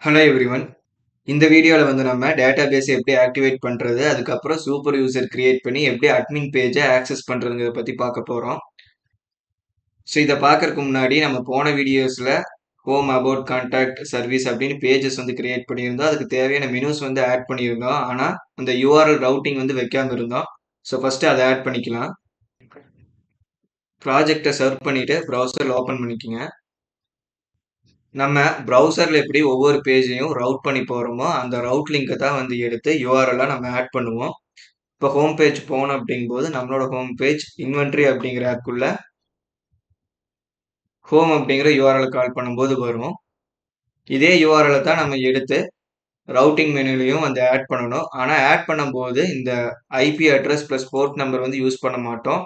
Hello everyone. இந்த வீடியோல வந்து நம்ம டேட்டாபேஸ் எப்படி ஆக்டிவேட் பண்றது, அதுக்கப்புறம் சூப்பர் யூசர் கிரியேட் பண்ணி எப்படி அட்மின் பேஜ ஆக்சஸ் பண்றதுங்கிறத பத்தி பார்க்க போறோம். ஸோ இத பார்க்கறதுக்கு முன்னாடி நம்ம போன வீடியோஸ்ல ஹோம், அபௌட், கான்டாக்ட், சர்வீஸ் அப்படின்னு பேஜஸ் வந்து கிரியேட் பண்ணியிருந்தோம். அதுக்கு தேவையான மெனூஸ் வந்து ஆட் பண்ணியிருந்தோம். ஆனா அந்த URL ரவுட்டிங் வந்து வைக்காம இருந்தோம். ஸோ ஃபர்ஸ்ட் அத ஆட் பண்ணிக்கலாம். ப்ராஜெக்ட்ட சர்வ் பண்ணிட்டு ப்ரௌசர்ல ஓப்பன் பண்ணிக்கங்க. நம்ம ப்ரௌசர்ல எப்படி ஒவ்வொரு பேஜையும் ரவுட் பண்ணி போறோமோ, அந்த ரவுட் லிங்க்க தான் வந்து எடுத்து URL-ஆ நம்ம ஆட் பண்ணுவோம். இப்போ ஹோம் பேஜ் போனோம் அப்படிங்கும்போது நம்மளோட ஹோம் பேஜ் இன்வென்ட்ரி அப்படிங்கிற ஆப்க்குள்ள ஹோம் அப்படிங்கிற யூஆர்எல் கால் பண்ணும்போது வரும். இதே யூஆர்எல் தான் நம்ம எடுத்து ரவுட்டிங் மெனுலையும் வந்து ஆட் பண்ணணும். ஆனால் ஆட் பண்ணும்போது இந்த IP address plus port number வந்து யூஸ் பண்ண மாட்டோம்.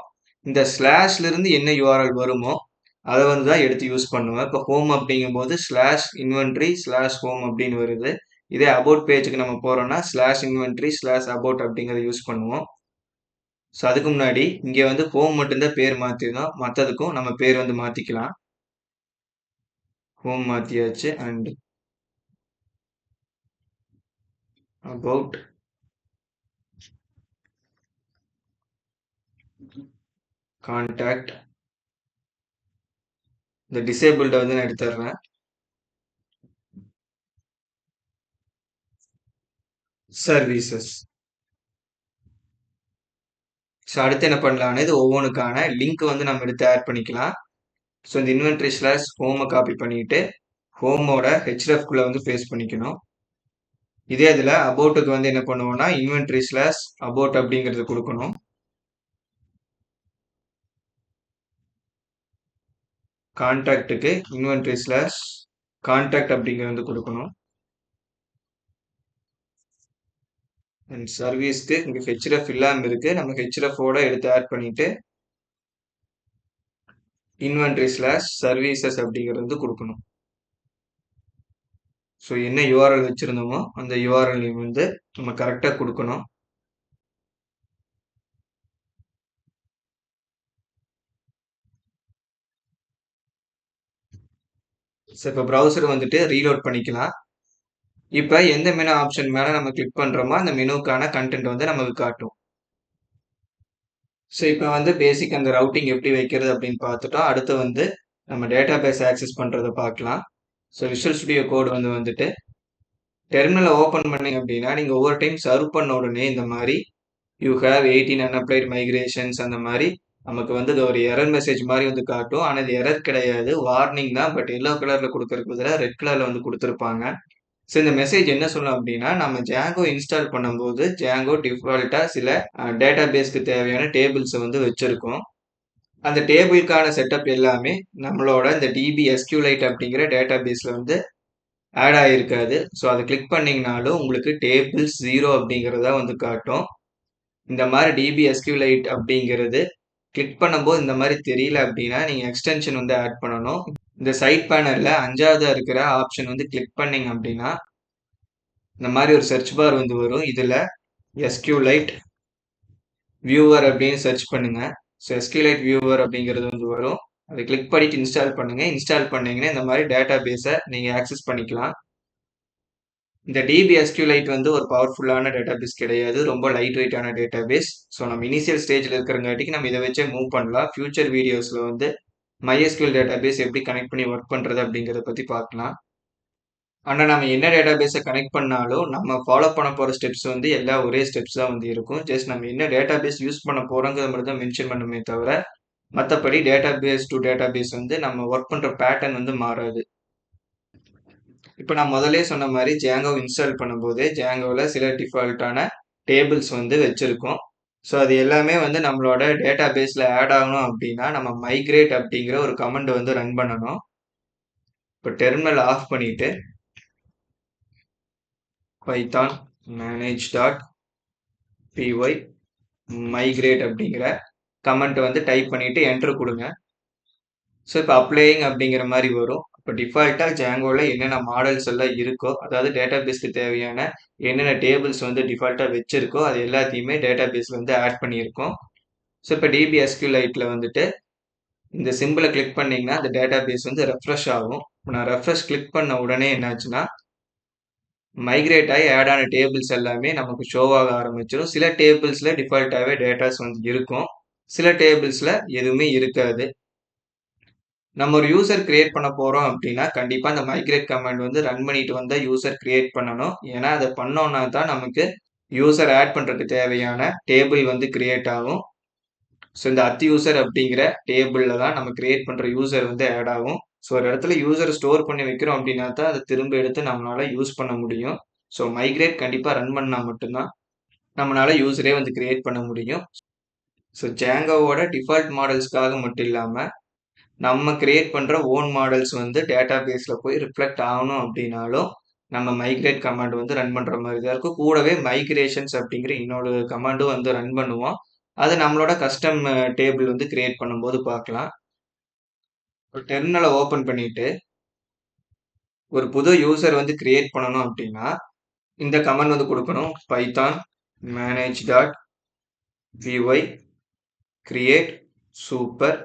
இந்த ஸ்லாஷ்ல இருந்து என்ன யூஆர்எல் வருமோ அதை வந்து தான் எடுத்து யூஸ் பண்ணுவேன். இப்போ ஹோம் அப்படிங்கும்போது ஸ்லாஷ் இன்வென்ட்ரி ஸ்லாஷ் ஹோம் அப்படின்னு வருது. இதே அபவுட் பேஜுக்கு நம்ம போறோம்னா ஸ்லாஷ் இன்வென்ட்ரி ஸ்லாஷ் அபவுட் அப்படிங்கிறத யூஸ் பண்ணுவோம். ஸோ அதுக்கு முன்னாடி இங்க வந்து ஹோம் மட்டும்தான் பேர் மாத்திருந்தோம். மத்ததுக்கும் நம்ம பேர் வந்து மாத்திக்கலாம். ஹோம் மாத்தியாச்சு அண்ட் அபவுட் கான்டாக்ட் இந்த டிசேபிள்ட வந்து நான் எடுத்துடுறேன். சர்வீசஸ். ஸோ அடுத்து என்ன பண்ணலாம்னா இது ஒவ்வொன்றுக்கான லிங்க் வந்து நம்ம எடுத்து ஆட் பண்ணிக்கலாம். ஸோ இந்த இன்வென்ட்ரி ஸ்லாஷ் ஹோமை காப்பி பண்ணிட்டு ஹோமோட ஹெச்எஃப்குள்ள வந்து பேஸ்ட் பண்ணிக்கணும். இதே இதில் அபவுட்டுக்கு வந்து என்ன பண்ணுவோம்னா இன்வென்ட்ரி ஸ்லாஷ் அபவுட் அப்படிங்கிறது கொடுக்கணும். கான்டாக்டுக்கு இன்வென்ட்ரி ஸ்லாஷ் கான்டாக்ட் அப்படிங்கிறது வந்து கொடுக்கணும். அண்ட் சர்வீஸ்க்கு இங்கே ஹெச்எஃப் இல்லாமல் இருக்கு. நம்ம ஹெச்எஃபோட எடுத்து ஆட் பண்ணிட்டு இன்வென்ட்ரி ஸ்லாஷ் சர்வீசஸ் அப்படிங்கிறது வந்து கொடுக்கணும். ஸோ என்ன யூஆர்எல் வச்சிருந்தோமோ அந்த யூஆர்எல் வந்து நம்ம கரெக்டாக கொடுக்கணும். ஸோ இப்போ ப்ரௌசர் வந்துட்டு ரீலோட் பண்ணிக்கலாம். இப்போ எந்த மெனு ஆப்ஷன் மேலே நம்ம கிளிக் பண்ணுறோமோ அந்த மெனுக்கான கண்டென்ட் வந்து நமக்கு காட்டும். ஸோ இப்போ வந்து பேசிக் அந்த ரவுட்டிங் எப்படி வைக்கிறது அப்படின்னு பார்த்துட்டோம். அடுத்து வந்து நம்ம டேட்டா பேஸ் ஆக்சஸ் பண்ணுறதை பார்க்கலாம். ஸோ விஷுவல் ஸ்டுடியோ கோடு வந்துட்டு டெர்மினலை ஓப்பன் பண்ணீங்க அப்படின்னா நீங்கள் ஒவ்வொரு டைம் சர்வ் பண்ண உடனே இந்த மாதிரி யூ ஹேவ் 18 அன்அப்ளைட் மைக்ரேஷன்ஸ் அந்த மாதிரி நமக்கு வந்து இது ஒரு எரர் மெசேஜ் மாதிரி வந்து காட்டும். ஆனால் இது எரர் கிடையாது, வார்னிங் தான். பட் எல்லோ கலரில் கொடுக்கறதுக்கு பதிலாக ரெட் கலரில் வந்து கொடுத்துருப்பாங்க. ஸோ இந்த மெசேஜ் என்ன சொல்லும் அப்படின்னா நம்ம ஜாங்கோ இன்ஸ்டால் பண்ணும்போது ஜாங்கோ டிஃபால்ட்டாக சில டேட்டா பேஸ்க்கு தேவையான டேபிள்ஸை வந்து வச்சிருக்கோம். அந்த டேபிளுக்கான செட்டப் எல்லாமே நம்மளோட இந்த டிபி எஸ்கியூலைட் அப்படிங்கிற டேட்டா பேஸில் வந்து ஆட் ஆகிருக்காது. ஸோ அதை கிளிக் பண்ணிங்கனாலும் உங்களுக்கு டேபிள்ஸ் 0 அப்படிங்கிறதா வந்து காட்டும். இந்த மாதிரி டிபி எஸ்கியூலைட் அப்படிங்கிறது கிளிக் பண்ணும்போது இந்த மாதிரி தெரியல அப்படின்னா நீங்கள் எக்ஸ்டென்ஷன் வந்து ஆட் பண்ணணும். இந்த சைட் பேனலில் 5வது இருக்கிற ஆப்ஷன் வந்து கிளிக் பண்ணீங்க அப்படின்னா இந்த மாதிரி ஒரு சர்ச் பார் வந்து வரும். இதில் எஸ்கியூலைட் வியூவர் அப்படின்னு சர்ச் பண்ணுங்க. ஸோ எஸ்கியூலைட் வியூவர் அப்படிங்கிறது வந்து வரும். அதை கிளிக் பண்ணிட்டு இன்ஸ்டால் பண்ணுங்க. இன்ஸ்டால் பண்ணீங்கன்னா இந்த மாதிரி டேட்டா பேஸை நீங்கள் ஆக்சஸ் பண்ணிக்கலாம். இந்த டிபி எஸ்கியூலைட் வந்து ஒரு பவர்ஃபுல்லான டேட்டா பேஸ் கிடையாது, ரொம்ப லைட் வெயிட்டான டேட்டா பேஸ். ஸோ நம்ம இனிஷியல் ஸ்டேஜில் இருக்கிறங்காட்டிக்கு நம்ம இதை வச்சே மூவ் பண்ணலாம். ஃபியூச்சர் வீடியோஸில் வந்து MySQL டேட்டா பேஸ் எப்படி கனெக்ட் பண்ணி ஒர்க் பண்ணுறது அப்படிங்கிறத பற்றி பார்க்கலாம். ஆனால் நம்ம என்ன டேட்டா பேஸை கனெக்ட் பண்ணாலும் நம்ம ஃபாலோ பண்ண போகிற ஸ்டெப்ஸ் வந்து எல்லாம் ஒரே ஸ்டெப்ஸ் தான் வந்து இருக்கும். ஜஸ்ட் நம்ம என்ன டேட்டா பேஸ் யூஸ் பண்ண போகிறோங்கிறத மட்டும் தான் மென்ஷன் பண்ணுமே தவிர மற்றபடி data base to data base வந்து நம்ம ஒர்க் பண்ணுற பேட்டர்ன் வந்து மாறாது. இப்போ நான் முதலே சொன்ன மாதிரி ஜாங்கோ இன்ஸ்டால் பண்ணும்போது ஜாங்கோவில் சில டிஃபால்ட்டான டேபிள்ஸ் வந்து வச்சுருக்கோம். ஸோ அது எல்லாமே வந்து நம்மளோட டேட்டா பேஸில் ஆட் ஆகணும் அப்படின்னா நம்ம மைக்ரேட் அப்படிங்கிற ஒரு கமெண்ட் வந்து ரன் பண்ணணும். இப்போ டெர்மினல் ஆஃப் பண்ணிவிட்டு பைத்தான் manage.py migrate அப்படிங்கிற கமெண்ட் வந்து டைப் பண்ணிட்டு என்டர் கொடுங்க. ஸோ இப்போ அப்ளையிங் அப்படிங்கிற மாதிரி வரும். இப்போ டிஃபால்ட்டாக ஜாங்கோவில் என்னென்ன மாடல்ஸ் எல்லாம் இருக்கோ, அதாவது டேட்டா பேஸ்க்கு தேவையான என்னென்ன டேபிள்ஸ் வந்து டிஃபால்ட்டாக வச்சிருக்கோ அது எல்லாத்தையுமே டேட்டா பேஸ் வந்து ஆட் பண்ணியிருக்கோம். ஸோ இப்போ டிபி எஸ்கியூலைட்டில் வந்துட்டு இந்த சிம்பிளை கிளிக் பண்ணிங்கன்னா அந்த டேட்டா பேஸ் வந்து ரெஃப்ரெஷ் ஆகும். இப்போ நான் ரெஃப்ரெஷ் கிளிக் பண்ண உடனே என்னாச்சுன்னா மைக்ரேட் ஆகி ஆட் ஆன டேபிள்ஸ் எல்லாமே நமக்கு ஷோ ஆக ஆரம்பிச்சிடும். சில டேபிள்ஸ்ல டிஃபால்ட்டாவே டேட்டாஸ் வந்து இருக்கும். சில டேபிள்ஸ்ல எதுவுமே இருக்காது. நம்ம ஒரு யூசர் கிரியேட் பண்ண போறோம் அப்படின்னா, கண்டிப்பா இந்த மைக்ரேட் கமாண்ட் வந்து ரன் பண்ணிட்டு வந்தா யூசர் கிரியேட் பண்ணணும். ஏன்னா, அத பண்ணோம்னா தான் நமக்கு யூசர் ஆட் பண்றதுக்கு தேவையான டேபிள் வந்து கிரியேட் ஆகும். ஸோ இந்த யூசர் அப்படிங்கிற டேபிள்ல தான் நம்ம கிரியேட் பண்ற யூசர் வந்து ஆட் ஆகும். ஸோ ஒரு இடத்துல யூசர் ஸ்டோர் பண்ணி வைக்கிறோம் அப்படின்னா தான் அத திரும்ப எடுத்து நம்மளால யூஸ் பண்ண முடியும். ஸோ மைக்ரேட் கண்டிப்பா ரன் பண்ணா மட்டும் தான் நம்மளால யூசரே வந்து கிரியேட் பண்ண முடியும். ஸோ Djangoவோட டிஃபால்ட் மாடல்ஸ்க்காக மட்டும் இல்லாம, நம்ம கிரியேட் பண்ற ஓன் மாடல்ஸ் வந்து டேட்டாபேஸ்ல போய் ரிஃப்ளெக்ட் ஆகணும் அப்படின்னாலும், நம்ம மைக்ரேட் கமாண்ட் வந்து ரன் பண்ற மாதிரி தான் இருக்கும். கூடவே மைக்ரேஷன்ஸ் அப்படிங்கிற இன்னொரு கமாண்டும் வந்து ரன் பண்ணுவோம். அது நம்மளோட கஸ்டம் டேபிள் வந்து கிரியேட் பண்ணும்போது பார்க்கலாம். ஒரு டெர்மினல ஓப்பன் பண்ணிட்டு, ஒரு புது யூசர் வந்து கிரியேட் பண்ணணும் அப்படின்னா, இந்த கமாண்ட் வந்து குடுக்கணும். Python manage.py create super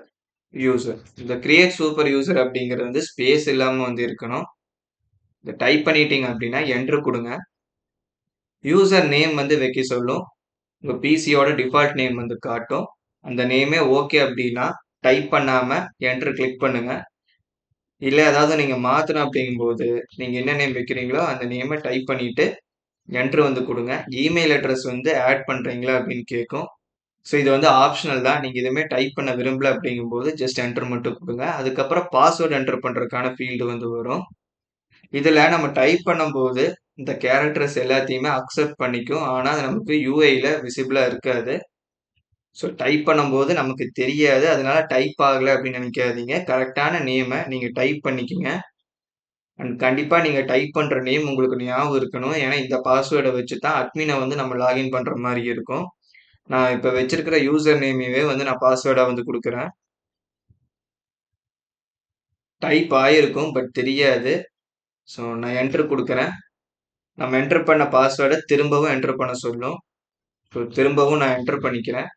user. இந்த கிரியேட் சூப்பர் யூசர் அப்படிங்கிறது வந்து ஸ்பேஸ் இல்லாம வந்து இருக்கணும். இத டைப் பண்ணிட்டீங்க அப்படின்னா என்டர் குடுங்க. யூசர் நேம் வந்து வைக்க சொல்லும். உங்க பிசியோட டிஃபால்ட் நேம் வந்து காட்டும். அந்த நேமே ஓகே அப்படின்னா டைப் பண்ணாம என்டர் கிளிக் பண்ணுங்க. இல்ல ஏதாவது நீங்க மாத்தணும் அப்படிங்கும்போது, நீங்க என்ன நேம் வைக்கிறீங்களோ அந்த நேம டைப் பண்ணிட்டு என்டர் வந்து குடுங்க. இமெயில் அட்ரஸ் வந்து ஆட் பண்றீங்களா அப்படின்னு கேட்கும். ஸோ இது வந்து ஆப்ஷனல் தான். நீங்க எதுவுமே டைப் பண்ண விரும்பல அப்படிங்கும்போது ஜஸ்ட் என்டர் மட்டும் குடுங்க. அதுக்கப்புறம் பாஸ்வேர்ட் என்டர் பண்றதுக்கான ஃபீல்டு வந்து வரும். இதுல நம்ம டைப் பண்ணும்போது இந்த கேரக்டர்ஸ் எல்லாத்தையுமே அக்செப்ட் பண்ணிக்கும். ஆனா அது நமக்கு யூஐல விசிபிளா இருக்காது. ஸோ டைப் பண்ணும்போது நமக்கு தெரியாது. அதனால டைப் ஆகல அப்படின்னு நினைக்காதீங்க. கரெக்டான நேம நீங்க டைப் பண்ணிக்கங்க. அண்ட் கண்டிப்பா நீங்க டைப் பண்ற நேம் உங்களுக்கு ஞாபகம் இருக்கணும். ஏன்னா இந்த பாஸ்வேர்ட வச்சு தான் அட்மின வந்து நம்ம லாகின் பண்ற மாரி இருக்கும். நான் இப்ப வச்சிருக்கிற யூசர் நேமையே வந்து நான் பாஸ்வேர்டா வந்து குடுக்குறேன். டைப் ஆயிருக்கும். பட் தெரியாது. ஸோ நான் என்டர் குடுக்குறேன். நம்ம என்டர் பண்ண பாஸ்வேர்ட திரும்பவும் என்டர் பண்ண சொல்லும். ஸோ திரும்பவும் நான் என்டர் பண்ணிக்கிறேன்.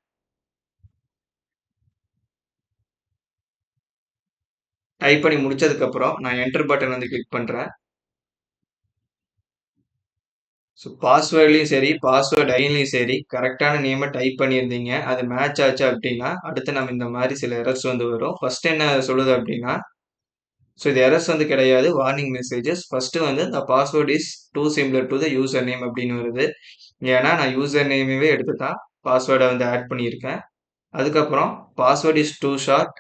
டைப் பண்ணி முடிச்சதுக்கப்புறம் நான் என்டர் பட்டன் வந்து கிளிக் பண்றேன். ஸோ பாஸ்வேர்ட்லயும் சரி, பாஸ்வேர்ட் ஐன்லயும் சரி, கரெக்டான நேம டைப் பண்ணியிருந்தீங்க. அது மேட்ச் ஆச்சு அப்படின்னா, அடுத்து நம்ம இந்த மாரி சில எரர்ஸ் வந்து வரும். ஃபர்ஸ்ட் என்ன சொல்லுது அப்படின்னா, ஸோ இது எரர்ஸ் வந்து கிடையாது. Warning messages. ஃபர்ஸ்ட் வந்து the password is too similar to the user name அப்படின்னு வருது. ஏன்னா நான் யூசர் நேமவே எடுத்து தான் பாஸ்வேர்ட வந்து ஆட் பண்ணியிருக்கேன். அதுக்கப்புறம் password is too short.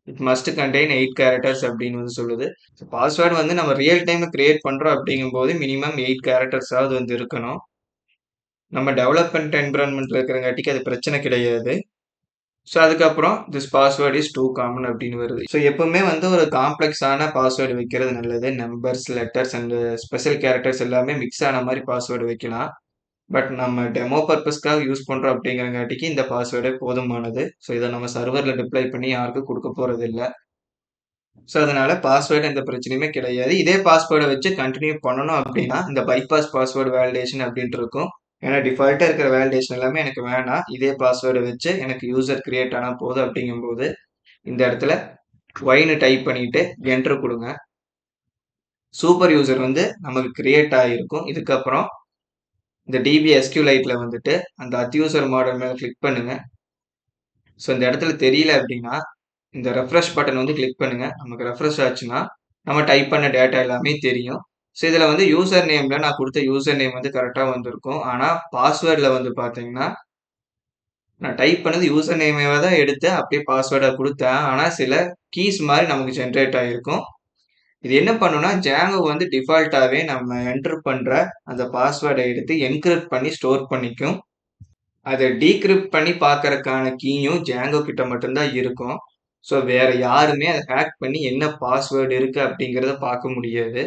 It must contain 8 characters அப்படின்னு வந்து சொல்லுது. பாஸ்வேர்டு வந்து நம்ம ரியல் டைம்ல கிரியேட் பண்றோம் அப்படிங்கும்போது மினிமம் 8 கேரக்டர்ஸாவது வந்து இருக்கணும். நம்ம டெவலப்மெண்ட் என்விரான்மெண்ட்ல இருக்கிறங்காட்டிக்கு அது பிரச்சனை கிடையாது. ஸோ அதுக்கப்புறம் this password is too common அப்படின்னு வருது. ஸோ எப்பவுமே வந்து ஒரு காம்ப்ளெக்ஸான பாஸ்வேர்டு வைக்கிறது நல்லது. Numbers, letters and special characters எல்லாமே மிக்ஸ் ஆன மாதிரி பாஸ்வேர்டு வைக்கலாம். பட் நம்ம டெமோ பர்பஸ்க்காக யூஸ் பண்றோம் அப்படிங்கிறங்காட்டிக்கு இந்த பாஸ்வேர்டே போதுமானது. ஸோ இதை நம்ம சர்வர்ல டிப்ளை பண்ணி யாருக்கும் கொடுக்க போறது இல்ல. ஸோ அதனால பாஸ்வேர்டு எந்த பிரச்சனையுமே கிடையாது. இதே பாஸ்வேர்டை வச்சு கண்டினியூ பண்ணணும் அப்படின்னா இந்த பைபாஸ் பாஸ்வேர்டு வேலிடேஷன் அப்படின்ட்டு இருக்கும். ஏன்னா டிஃபால்ட்டா இருக்கிற வேலிடேஷன் எல்லாமே எனக்கு வேணாம். இதே பாஸ்வேர்டை வச்சு எனக்கு யூசர் கிரியேட் ஆனா போதும் அப்படிங்கும்போது இந்த இடத்துல ஒய்னு டைப் பண்ணிட்டு என்டர் கொடுங்க. சூப்பர் யூசர் வந்து நமக்கு கிரியேட் ஆகிருக்கும். இதுக்கப்புறம் இந்த டிபி எஸ்கியூலைட்ல வந்துட்டு அந்த அத்யூசர் மாடல் மேல கிளிக் பண்ணுங்க. ஸோ இந்த இடத்துல தெரியல அப்படின்னா இந்த ரெஃப்ரெஷ் பட்டன் வந்து கிளிக் பண்ணுங்க. நமக்கு ரெஃப்ரெஷ் ஆச்சுன்னா நம்ம டைப் பண்ண டேட்டா எல்லாமே தெரியும். ஸோ இதில் வந்து யூசர் நேம்ல நான் கொடுத்த யூசர் நேம் வந்து கரெக்டாக வந்திருக்கும். ஆனால் பாஸ்வேர்டில் வந்து பார்த்தீங்கன்னா நான் டைப் பண்ணது யூசர் நேமையாக தான் எடுத்து அப்படியே பாஸ்வேர்டாக கொடுத்தேன். ஆனால் சில கீஸ் மாதிரி நமக்கு ஜென்ரேட் ஆகிருக்கும். இது என்ன பண்ணுன்னா Django வந்து டிஃபால்ட்டாகவே நம்ம என்டர் பண்ணுற அந்த பாஸ்வேர்டை எடுத்து என்கிரிப்ட் பண்ணி ஸ்டோர் பண்ணிக்கும். அதை டீக்ரிப்ட் பண்ணி பார்க்கறதுக்கான கீயும் Django கிட்ட மட்டும்தான் இருக்கும். ஸோ வேற யாருமே அதை ஹேக் பண்ணி என்ன பாஸ்வேர்டு இருக்கு அப்படிங்கிறத பார்க்க முடியாது.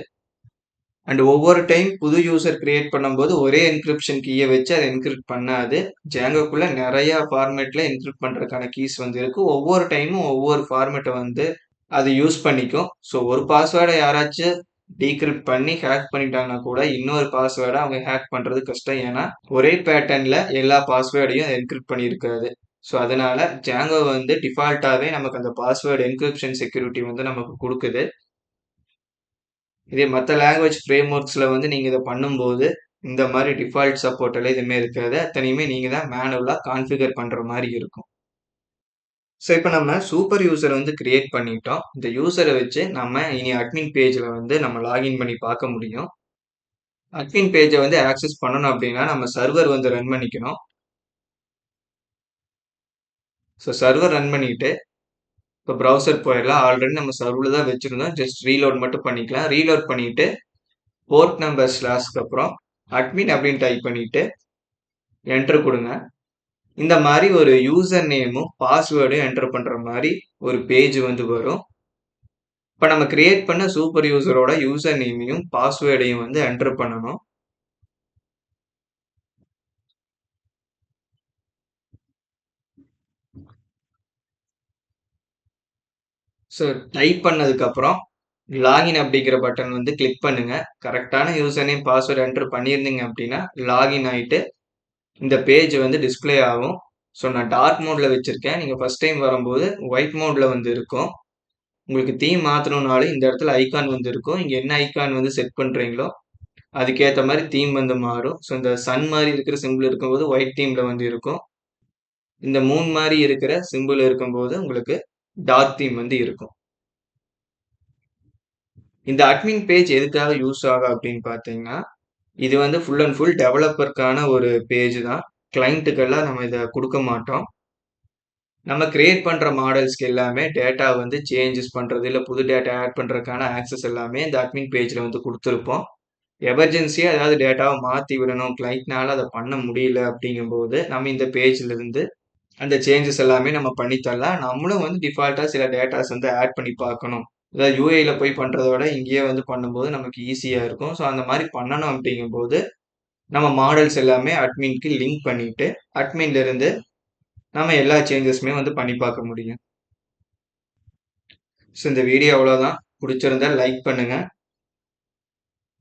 அண்ட் ஒவ்வொரு டைம் புது யூசர் கிரியேட் பண்ணும்போது ஒரே என்கிரிப்ஷன் கீயை வச்சு அதை என்கிரிப்ட் பண்ணாது. Djangoக்குள்ள நிறைய ஃபார்மேட்ல என்கிரிப்ட் பண்றதுக்கான கீஸ் வந்து இருக்கு. ஒவ்வொரு டைமும் ஒவ்வொரு ஃபார்மேட்டை வந்து அது யூஸ் பண்ணிக்கும். ஸோ ஒரு பாஸ்வேர்டை யாராச்சும் டீக்ரிப்ட் பண்ணி ஹேக் பண்ணிட்டாங்கன்னா கூட இன்னொரு பாஸ்வேர்டை அவங்க ஹேக் பண்றது கஷ்டம். ஏன்னா ஒரே பேட்டர்ன்ல எல்லா பாஸ்வேர்டையும் என்கிரிப்ட் பண்ணியிருக்காது. ஸோ அதனால Django வந்து டிஃபால்ட்டாவே நமக்கு அந்த பாஸ்வேர்டு என்கிரிப்ஷன் செக்யூரிட்டி வந்து நமக்கு கொடுக்குது. இதே மற்ற லாங்குவேஜ் ஃப்ரேம் ஒர்க்ஸில் வந்து நீங்கள் இதை பண்ணும்போது இந்த மாதிரி டிஃபால்ட் சப்போர்ட் எல்லாம் எதுவுமே இருக்காது. அத்தனையுமே நீங்கள் தான் மேனுவலாக கான்ஃபிகர் பண்ணுற மாதிரி இருக்கும். ஸோ இப்போ நம்ம சூப்பர் யூசரை வந்து கிரியேட் பண்ணிட்டோம். இந்த யூசரை வச்சு நம்ம இனி அட்மின் பேஜில் வந்து நம்ம லாகின் பண்ணி பார்க்க முடியும். அட்மின் பேஜை வந்து ஆக்சஸ் பண்ணணும் அப்படின்னா நம்ம சர்வர் வந்து ரன் பண்ணிக்கணும். ஸோ சர்வர் ரன் பண்ணிட்டு இப்போ ப்ரௌசர் போயிடலாம். ஆல்ரெடி நம்ம சர்வரில் தான் வச்சுருந்தோம். ஜஸ்ட் ரீலோட் மட்டும் பண்ணிக்கலாம். ரீலோட் பண்ணிவிட்டு போர்ட் நம்பர் ஸ்லாஷ்க்கு அப்புறம் அட்மின் அப்படின்னு டைப் பண்ணிவிட்டு என்டர் கொடுங்க. இந்த மாதிரி ஒரு யூசர் நேமும் பாஸ்வேர்டும் என்டர் பண்ணுற மாதிரி ஒரு பேஜ் வந்து வரும். இப்போ நம்ம கிரியேட் பண்ண சூப்பர் யூசரோட யூசர் நேமையும் பாஸ்வேர்டையும் வந்து என்டர் பண்ணணும். ஸோ டைப் பண்ணதுக்கப்புறம் லாகின் அப்படிங்கிற பட்டன் வந்து கிளிக் பண்ணுங்க. கரெக்டான யூசர் நேம் பாஸ்வேர்டு என்டர் பண்ணியிருந்தீங்க அப்படின்னா லாகின் ஆகிட்டு இந்த பேஜ் வந்து டிஸ்பிளே ஆகும். ஸோ நான் டார்க் மோடில் வச்சுருக்கேன். நீங்கள் ஃபஸ்ட் டைம் வரும்போது ஒயிட் மோடில் வந்து இருக்கும். உங்களுக்கு தீம் மாற்றணும்னாலும் இந்த இடத்துல ஐக்கான் வந்து இருக்கும். இங்கே என்ன ஐக்கான் வந்து செட் பண்ணுறீங்களோ அதுக்கேற்ற மாதிரி தீம் வந்து மாறும். ஸோ இந்த சன் மாதிரி இருக்கிற சிம்பிள் இருக்கும்போது ஒயிட் தீமில் வந்து இருக்கும். இந்த மூன் மாதிரி இருக்கிற சிம்பிள் இருக்கும்போது உங்களுக்கு டார்க் தீம் வந்து இருக்கும். இந்த அட்மின் பேஜ் எதுக்காக யூஸ் ஆகும் அப்படின்னு பார்த்தீங்கன்னா, இது வந்து ஃபுல் அண்ட் ஃபுல் டெவலப்பருக்கான ஒரு பேஜ் தான். கிளைண்ட்டுக்கெல்லாம் நம்ம இதை கொடுக்க மாட்டோம். நம்ம கிரியேட் பண்ணுற மாடல்ஸ்க்கு எல்லாமே டேட்டா வந்து சேஞ்சஸ் பண்ணுறது இல்லை புது டேட்டா ஆட் பண்ணுறதுக்கான ஆக்சஸ் எல்லாமே இந்த அட்மின் பேஜில் வந்து கொடுத்துருப்போம். எமர்ஜென்சியாக ஏதாவது டேட்டாவை மாற்றி விடணும், கிளைண்ட்னால அதை பண்ண முடியல அப்படிங்கும்போது நம்ம இந்த பேஜில் இருந்து அந்த சேஞ்சஸ் எல்லாமே நம்ம பண்ணித்தரலாம். நம்மளும் வந்து டிஃபால்ட்டாக சில டேட்டாஸ் வந்து ஆட் பண்ணி பார்க்கணும். அதாவது யூஏல போய் பண்ணுறத விட இங்கேயே வந்து பண்ணும்போது நமக்கு ஈஸியாக இருக்கும். ஸோ அந்த மாதிரி பண்ணணும் அப்படிங்கும்போது நம்ம மாடல்ஸ் எல்லாமே அட்மின்க்கு லிங்க் பண்ணிட்டு அட்மின்ல இருந்து நம்ம எல்லா சேஞ்சஸுமே வந்து பண்ணி பார்க்க முடியும். ஸோ இந்த வீடியோ அவ்வளோதான். பிடிச்சிருந்தா லைக் பண்ணுங்க.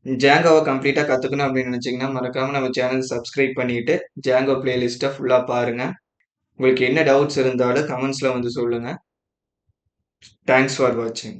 ஜாங்கோவை கம்ப்ளீட்டாக கற்றுக்கணும் அப்படின்னு நினச்சிங்கன்னா மறக்காமல் நம்ம சேனல் சப்ஸ்கிரைப் பண்ணிட்டு ஜாங்கோ பிளேலிஸ்ட்டை ஃபுல்லாக பாருங்கள். உங்களுக்கு என்ன டவுட்ஸ் இருந்தாலும் கமெண்ட்ஸில் வந்து சொல்லுங்கள். தேங்க்ஸ் ஃபார் வாட்சிங்.